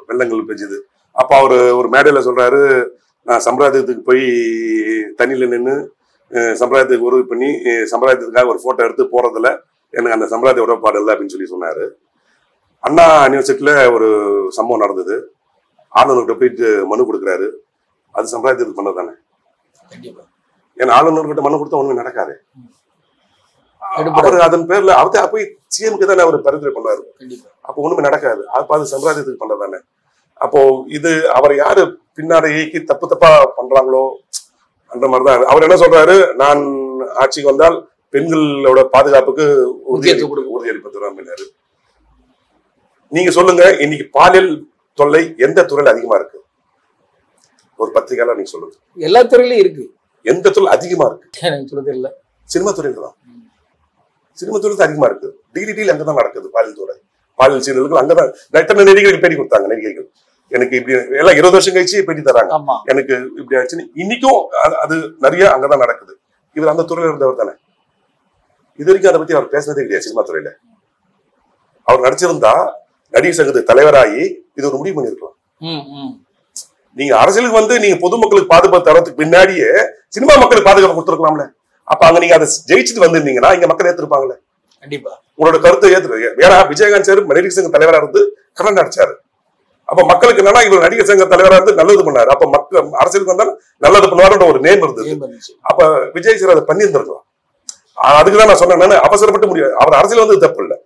வெள்ளங்கள் பெஞ்சுது. அப்ப அவரு ஒரு மேடையில சொல்றாரு, நான் சம்பிரதாயத்துக்கு போய் தண்ணியில நின்று சம்பிரதாயத்துக்கு உதவி பண்ணி சம்பிரதாயத்துக்காக ஒரு போட்டோ எடுத்து போறதுல எனக்கு அந்த சம்பிரதாய உடன்பாடு இல்லை அப்படின்னு சொன்னாரு. அண்ணா யூனிவர்சிட்டியில ஒரு சம்பவம் நடந்தது, ஆளுநர்கிட்ட போயிட்டு மனு கொடுக்குறாரு. அது சம்பிரதாயத்துக்கு பண்ணது தானே. ஏன்னா ஆளுநர்கிட்ட மனு கொடுத்தா ஒண்ணுமே நடக்காது. அவர் அதன் பேர்ல அவர் போய் சிஎம்க்கு தானே அவர் பரிந்துரை பண்ணாரு. அப்போ ஒண்ணுமே நடக்காது. அப்ப அது சம்பிரதாயத்துக்கு பண்ணதானே. அப்போ இது அவர் யாரு பின்னாடி இயக்கி தப்பா பண்றாங்களோ அந்த மாதிரிதான். அவர் என்ன சொல்றாரு, நான் ஆட்சிக்கு வந்தால் பெண்களோட பாதுகாப்புக்கு உறுதியளிப்பதுறாரு. நீங்க சொல்லுங்க, இன்னைக்கு பாலியல் தொல்லை எந்த துறையில அதிகமா இருக்கு? ஒரு பத்திரிகையாளர் நீங்க சொல்லுங்க. எல்லா துறையிலும் இருக்கு. எந்த துறை அதிகமா இருக்கு? எனக்கு சொல்ல தெரியல. சினிமா துறையில தான். சினிமா துறையில அதிகமா இருக்கு. டிகிரிடியில் அங்கதான் நடக்குது பாலியல் துறை. பாலியல் சீரியல்கள் அங்கதான். எத்தனை நடிகைகள் பேட்டி கொடுத்தாங்க, நடிகைகள் எனக்கு இப்படி எல்லாம் 20 வருஷம் கழிச்சு பேட்டி தராங்க, எனக்கு இப்படி ஆச்சுன்னு. இன்னைக்கும் அது நிறைய அங்கதான் நடக்குது. இவர் அந்த துறையில இருந்தவர் தானே. இது வரைக்கும் அதை பத்தி அவர் பேசினதே கிடையாது. சினிமா துறையில அவர் நடிச்சிருந்தா நடிகர் சங்கத்துக்கு தலைவராகி இது ஒரு முடிவு பண்ணிருக்கலாம். நீங்க அரசியலுக்கு வந்து நீங்க பொதுமக்களுக்கு பாதுகாப்பு தரத்துக்கு பின்னாடியே சினிமா மக்களுக்கு பாதுகாப்பு கொடுத்துருக்கலாம்ல. அப்ப அங்க நீங்க அதை ஜெயிச்சுட்டு வந்திருந்தீங்கன்னா இங்க மக்கள் ஏத்துருப்பாங்களே. கண்டிப்பா உங்களோட கருத்தை ஏத்துரு. வேற விஜயகாந்த் சார் நடிகர் சங்க தலைவரா இருந்து கடன் அடிச்சாரு. அப்ப மக்களுக்கு என்னன்னா இவர் நடிகர் சங்க தலைவரா இருந்து நல்லது பண்ணாரு. அப்ப மக்கள் அரசியலுக்கு வந்தாலும் நல்லது பண்ணுவாருன்ற ஒரு நேம் இருந்தது. அப்ப விஜய் சார் அதை பண்ணியிருந்திருக்கலாம். அதுக்குதான் நான் சொன்னேன், அவசரப்பட்டு முடியாது. அவர் அரசியல் வந்து தப்பு இல்லை,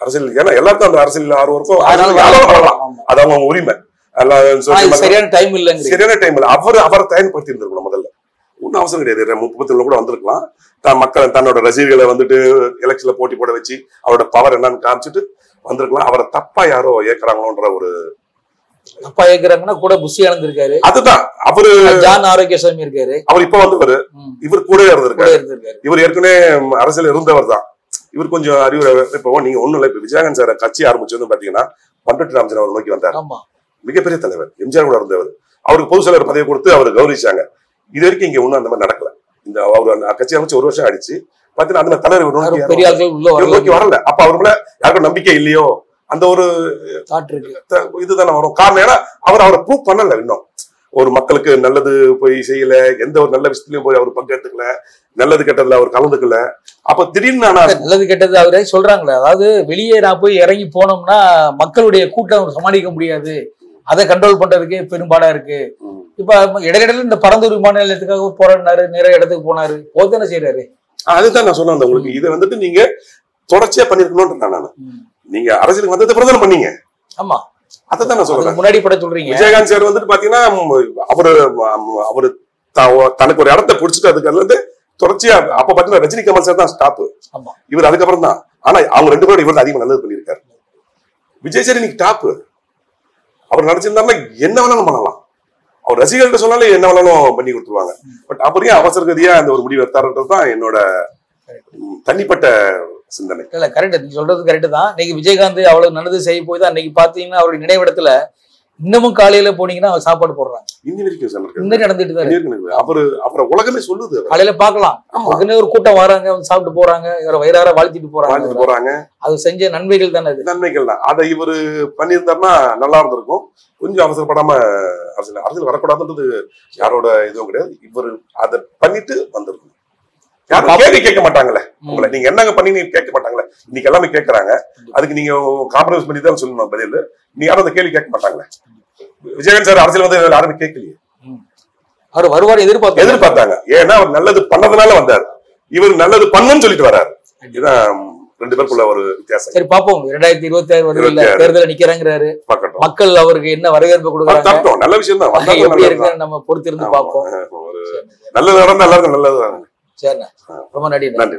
அரசியல் ஏன்னா எல்லாருக்கும் அந்த அரசியல் ஆர்வம் இருக்கும், அது அவங்க உரிமை. சரியான டைம் இல்ல, சரியான டைம் இல்ல. அவரை தயார்படுத்தி இருந்திருக்கணும் முதல்ல. ஒன்னும் அவசரம் கிடையாது. 30 கூட வந்திருக்கலாம். மக்கள் தன்னோட ரசிகர்களை வந்துட்டு எலெக்ஷன்ல போட்டி போட வச்சு அவரோட பவர் என்னன்னு காமிச்சிட்டு வந்திருக்கலாம். அவரை தப்பா யாரோ ஏற்கிறாங்களோன்ற ஒரு தப்பா ஏற்கிறாங்கன்னா கூட புஷி இருந்திருக்காரு. அதுதான் அவரு ஜான் ஆரோக்கியசாமி இருக்காரு. அவர் இப்ப வந்தவர், இவர் கூட இருந்திருக்காரு. இவர் ஏற்கனவே அரசியல் இருந்தவர் தான். இவர் கொஞ்சம் அறிவு. இப்போ நீங்க ஒண்ணும் இல்லை, இப்ப விஜயகாந்த் சார் கட்சி ஆரம்பிச்சது பாத்தீங்கன்னா பண்டட்டு ராமச்சந்திரன் அவர் நோக்கி வந்தார். மிகப்பெரிய தலைவர், எம்ஜிஆர் கூட இருந்தவர். அவருக்கு பொதுச் செயலர் பதவி கொடுத்து அவர் கௌரவிச்சாங்க. இது வரைக்கும் இங்க ஒண்ணும் அந்த மாதிரி நடக்கல. இந்த அவர் கட்சி அமைச்சு 1 வருஷம் ஆயிடுச்சு. பாத்தீங்கன்னா அந்த தலைவர் நோக்கி வரல. அப்ப அவருக்குள்ள யாருக்கும் நம்பிக்கை இல்லையோ அந்த ஒரு இதுதானே வரும். காரணம் ஏன்னா அவரை ப்ரூவ் பண்ணல. இன்னும் ஒரு மக்களுக்கு நல்லது போய் செய்யல, எந்த ஒரு நல்ல விஷயத்துலயும் போய் அவர் பங்கெடுத்துக்கல, நல்லது கெட்டதுல அவர் கலந்துக்கல. அப்ப திடீர்னு நல்லது கெட்டது அவரே சொல்றாங்களே, அதாவது வெளியே நான் போய் இறங்கி போனோம்னா மக்களுடைய கூட்டம் சமாளிக்க முடியாது, அதை கண்ட்ரோல் பண்றதுக்கே பெரும்பாடா இருக்கு. இப்ப இடையில இந்த பரந்தூர் விமான நிலையத்துக்காக போராடினாரு, நிறைய இடத்துக்கு போனாரு, போதானே செய்யறாரு. அதுதான் நான் சொல்ல வந்தேன் உங்களுக்கு. இதை வந்துட்டு நீங்க தொடர்ச்சியா பண்ணிருக்கணும்னு நான் நீங்க அரசியலுக்கு வந்தது பிரதமர் பண்ணீங்க. ஆமா, அதான் நான் சொல்றேன். முன்னாடி பட சொல்றீங்க. விஜயகாந்த் சார் வந்துட்டு பாத்தீங்கன்னா அவரு தனக்கு ஒரு இடத்தை பிடிச்சிட்டு அதுக்கு வந்து தொடர்ச்சியா அப்ப பாத்தீங்கன்னா ரஜினி கமல் சார் தான் ஸ்டாப். இவர் அதுக்கப்புறம் தான். ஆனா அவங்க 2 பேரும் இவர் அதிகமா நல்லது பண்ணிருக்காரு. விஜய் சார் இன்னைக்கு டாப். அவர் நினைச்சிருந்தாருன்னா என்ன வேணாலும் பண்ணலாம். அவர் ரசிகர்கிட்ட சொன்னாலே என்ன வேணாலும் பண்ணி கொடுத்துருவாங்க. பட் அப்படியே அவசரகதியா அந்த ஒரு முடிவு எடுத்தாருன்றதுதான் என்னோட தனிப்பட்ட சிந்தனை. இல்ல கரெக்ட், நீங்க சொல்றது கரெக்ட் தான். இன்னைக்கு விஜயகாந்த் அவ்வளவு நல்லது செய்ய போய் தான் இன்னைக்கு பாத்தீங்கன்னா அவருடைய நினைவிடத்துல இன்னமும் காலையில போனீங்கன்னா அவர் சாப்பாடு போடுறாங்க. இன்னி வரைக்கும் இன்னும் நடந்துட்டு தான் இருக்கு. அப்புறம் உலகமே சொல்லுது. காலையில பாக்கலாம், ஒரு கூட்டம் வராங்க, சாப்பிட்டு போறாங்க, இவரை வயிறார வாழ்த்திட்டு போறாங்க. அது செஞ்ச நன்மைகள் தானே, அது நன்மைகள் தான். அதை இவரு பண்ணியிருந்தாருன்னா நல்லா இருந்திருக்கும். கொஞ்சம் அவசரப்படாம அரசியல் வரக்கூடாதுன்றது யாரோட இதுவும் கிடையாது. இவரு அதை பண்ணிட்டு வந்திருக்கும். யாரும் கேள்வி கேட்க மாட்டாங்களே உங்களை, நீங்க என்னங்க பண்ணி கேட்க மாட்டாங்களே. இன்னைக்கு எல்லாமே கேட்கறாங்க. அதுக்கு நீங்க காம்ப்ரமைஸ் பண்ணி தான் சொல்லணும் பதில். நீ யாரும் அந்த கேள்வி கேட்க மாட்டாங்களே. விஜயகாந்த் சார் அரசியல் வந்து யாருமே கேட்கலையே. அவர் வருவார் எதிர்பார்த்தாங்க. ஏன்னா அவர் நல்லது பண்ணதுனால வந்தார். இவர் நல்லது பண்ணுன்னு சொல்லிட்டு வர்றாரு. இதுதான் 2 பேருக்குள்ள ஒரு வித்தியாசம். சரி பாப்போம், 2026 வருதுல தேர்தல் நிக்கிறாங்கிறாரு. மக்கள் அவருக்கு என்ன வரவேற்பு கொடுக்குறாங்க, நல்ல விஷயம் தான். எப்படி இருக்குன்னு நம்ம பொறுத்திருந்து பார்ப்போம். நல்லது நடந்தா எல்லாருக்கும் நல்லதுதான். சரிண்ணா, ரொம்ப நன்றி. நன்றி.